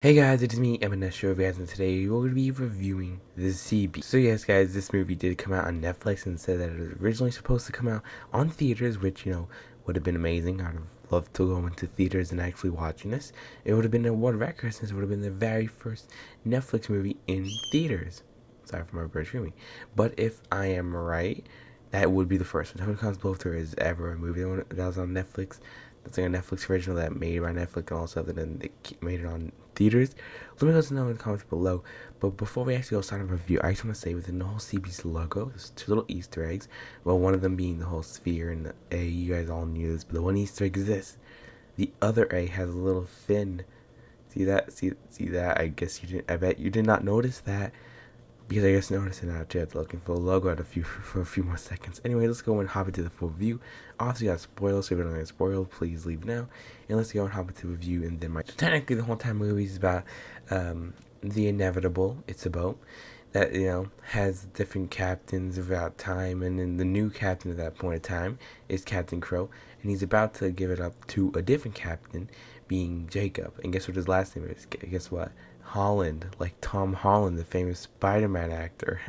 Hey guys, it's me, Emanesho guys, and today we're going to be reviewing the CB. So yes guys, this movie did come out on Netflix and said that it was originally supposed to come out on theaters, which, would have been amazing. I'd have loved to go into theaters and actually watching this. It would have been a world record since it would have been the very first Netflix movie in theaters. Sorry for my bird screaming. But if I am right, that would be the first one. How many times Bluster is ever a movie that was on Netflix? That's like a Netflix original that made by Netflix and all stuff, and then they made it on theaters. Let me know in the comments below. But before we actually go start a review, I just want to say within the whole CB's logo, there's two little Easter eggs. Well, one of them being the whole sphere and the A. You guys all knew this, but the one Easter egg is this. The other A has a little fin. See that? See that? I guess you didn't. I bet you did not notice that. Because I just noticed it now too after looking for the logo for a few more seconds. Anyway, let's go and hop into the full review. Obviously, got spoilers, so if you don't get spoiled, please leave now. And let's go and hop into the review. And then technically, the whole time movie is about the inevitable. It's about that has different captains throughout time, and then the new captain at that point in time is Captain Crow, and he's about to give it up to a different captain, being Jacob. And guess what his last name is? Guess what? Holland, like Tom Holland, the famous Spider-Man actor.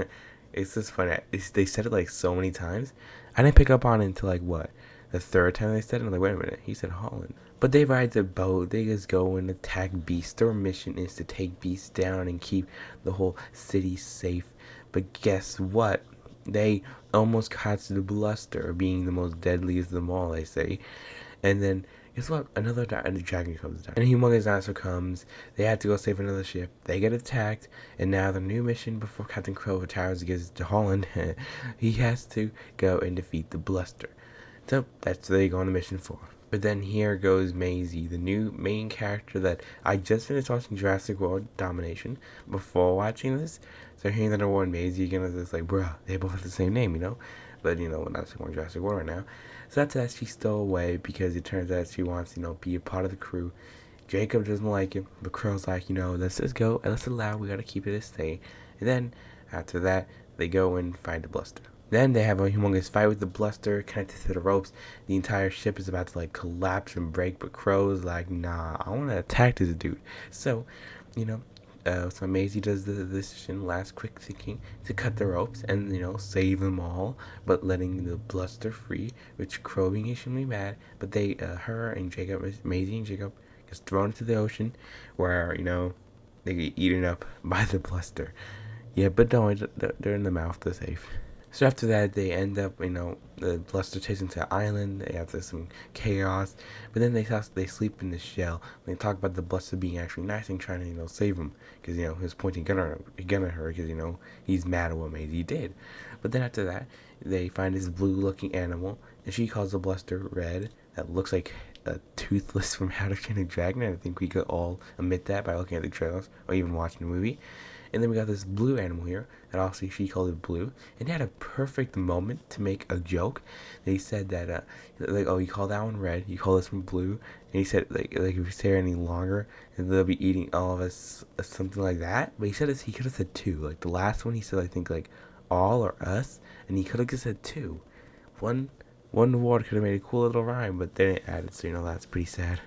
It's just funny. They said it like so many times. I didn't pick up on it until like what, the third time they said it. I'm like, wait a minute, he said Holland. But they ride the boat. They just go and attack Beast. Their mission is to take Beast down and keep the whole city safe. But guess what? They almost caught the Bluster, being the most deadliest of them all, they say. And then guess what? Another dragon comes down. And a humongous dinosaur comes. They have to go save another ship. They get attacked. And now the new mission before Captain Crow retires against Holland, he has to go and defeat the Bluster. So that's what they go on the mission for. But then here goes Maisie, the new main character that I just finished watching Jurassic World Domination before watching this. So hearing that award Maisie again, is just like, bruh, they both have the same name, But we're not watching Jurassic World right now. So that's that she stole away because it turns out she wants, be a part of the crew. Jacob doesn't like it, but Crow's like, let's just go and let's allow, we gotta keep it a stay. And then after that, they go and find the Bluster. Then they have a humongous fight with the Bluster connected to the ropes. The entire ship is about to like collapse and break, but Crow's like, nah, I want to attack this dude. So, so Maisie does the decision, last quick thinking, to cut the ropes and save them all, but letting the Bluster free, which Crow being extremely mad. But they, her and Jacob, Maisie and Jacob, gets thrown into the ocean, where they get eaten up by the Bluster. Yeah, but don't worry, they're in the mouth, they're safe. So after that, they end up, the Bluster takes them to an island. They have some chaos, but then they sleep in the shell. They talk about the Bluster being actually nice and trying to save him because he was pointing gun at her because he's mad at what Maisie did. But then after that, they find this blue-looking animal, and she calls the Bluster Red. That looks like a Toothless from How to Train a Dragon. And I think we could all admit that by looking at the trailers or even watching the movie. And then we got this blue animal here, and obviously she called it Blue. And they had a perfect moment to make a joke. They said that, oh, you call that one Red, you call this one Blue. And he said, like if we stay any longer, and they'll be eating all of us, something like that. But he said he could have said two. Like the last one, he said, I think, like, all or us. And he could have just said two. One word could have made a cool little rhyme, but they didn't add it, so, that's pretty sad.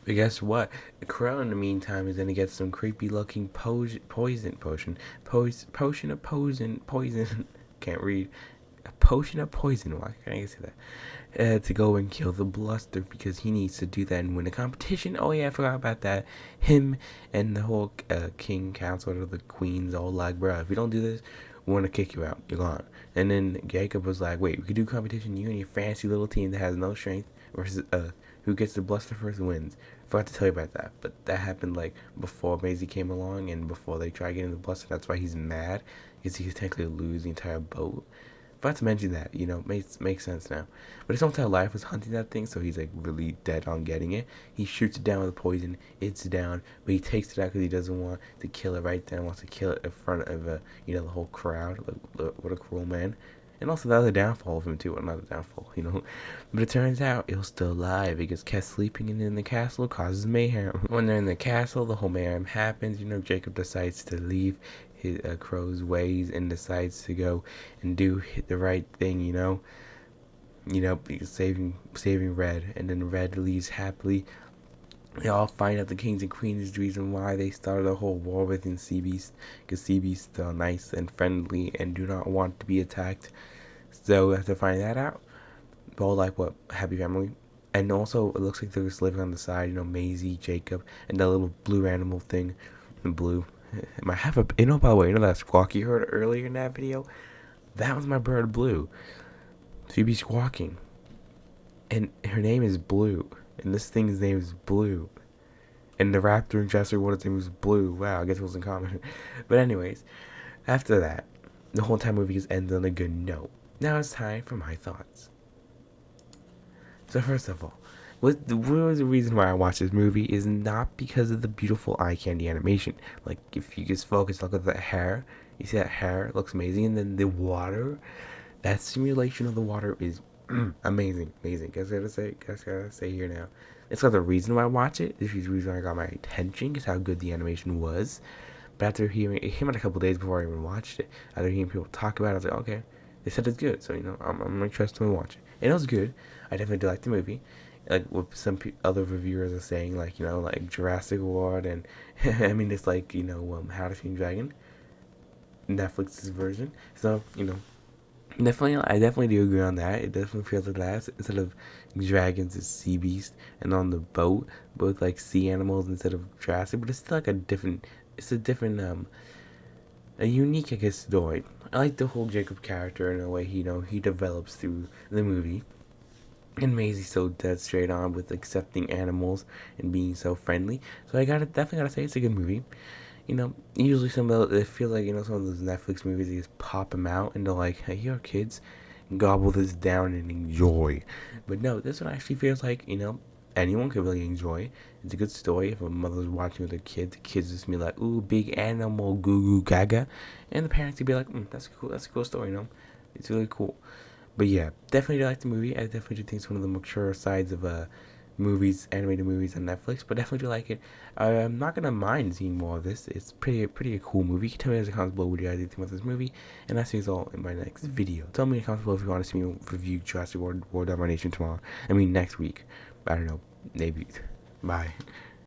But guess what? The Crow, in the meantime, is going to get some creepy-looking potion. Can't read. A potion of poison. Why can't I say that? To go and kill the Bluster because he needs to do that and win a competition. Oh yeah, I forgot about that. Him and the whole King Council or the Queens all like, bro, if you don't do this, we want to kick you out. You're gone. And then Jacob was like, wait, we could do competition. You and your fancy little team that has no strength versus who gets the Bluster first wins. Forgot to tell you about that, but that happened like before Maisie came along and before they tried getting the Bluster. That's why he's mad, because he could technically lose the entire boat. Forgot to mention that, makes sense now. But his entire life was hunting that thing, so he's like really dead on getting it. He shoots it down with poison, it's down, but he takes it out because he doesn't want to kill it right then. Wants to kill it in front of the whole crowd. Like, what a cruel man. And also that was a downfall of him too, well, not a downfall, But it turns out it was still alive because kept sleeping in the castle causes mayhem. When they're in the castle, the whole mayhem happens. Jacob decides to leave his Crow's ways and decides to go and do the right thing, saving Red, and then Red leaves happily They all find out the kings and queens is the reason why they started a whole war within Sea Beast, because Sea Beasts are nice and friendly and do not want to be attacked. So we have to find that out. But all like what happy family, and also it looks like they're just living on the side. You know, Maisie, Jacob, and that little blue animal thing, the blue. I have a, you know, by the way, you know that squawk you heard earlier in that video? That was my bird Blue. She'd be squawking, and her name is Blue, and this thing's name is Blue. And the raptor in Jurassic World's name was Blue. Wow, I guess it wasn't common. But anyways, after that, the whole time movie just ends on a good note. Now it's time for my thoughts. So first of all, what was the reason why I watched this movie is not because of the beautiful eye candy animation. Like, if you just focus, look at that hair. You see that hair? It looks amazing. And then the water, that simulation of the water is amazing. Guys gotta say here now. It's not the reason why I watch it. This is the reason why I got my attention, is how good the animation was. But after hearing it came out a couple days before I even watched it. After hearing people talk about it, I was like, okay, they said it's good, so you know, I'm interested in watching it. And it was good. I definitely do like the movie. Like what some other reviewers are saying, like, you know, like Jurassic World, and I mean, it's like, you know, How to Train Your Dragon, Netflix's version. So you know, definitely, I definitely do agree on that. It definitely feels like that. Instead of dragons, it's sea beast, and on the boat, both like sea animals instead of Jurassic. But it's still like a different. It's a different a unique, I guess, story. I like the whole Jacob character in a way he, you know, he develops through the movie. And Maisie's so dead straight on with accepting animals and being so friendly. So I definitely gotta say it's a good movie. You know, usually some of the, it feels like, you know, some of those Netflix movies, they just pop them out and they're like, hey, here kids, gobble this down and enjoy. But no, this one actually feels like, you know, anyone could really enjoy. It's a good story. If a mother's watching with their kids, the kids just be like, ooh, big animal, goo goo gaga. And the parents would be like, that's a cool story, you know? It's really cool. But yeah, definitely do like the movie. I definitely do think it's one of the mature sides of movies, animated movies on Netflix. But definitely do like it. I'm not gonna mind seeing more of this. It's pretty a cool movie. You can tell me in the comments below what you guys think about this movie, and I'll see you all in my next video. Tell me in the comments below if you want to see me review Jurassic World War Domination tomorrow. I mean next week. I don't know, maybe. Bye.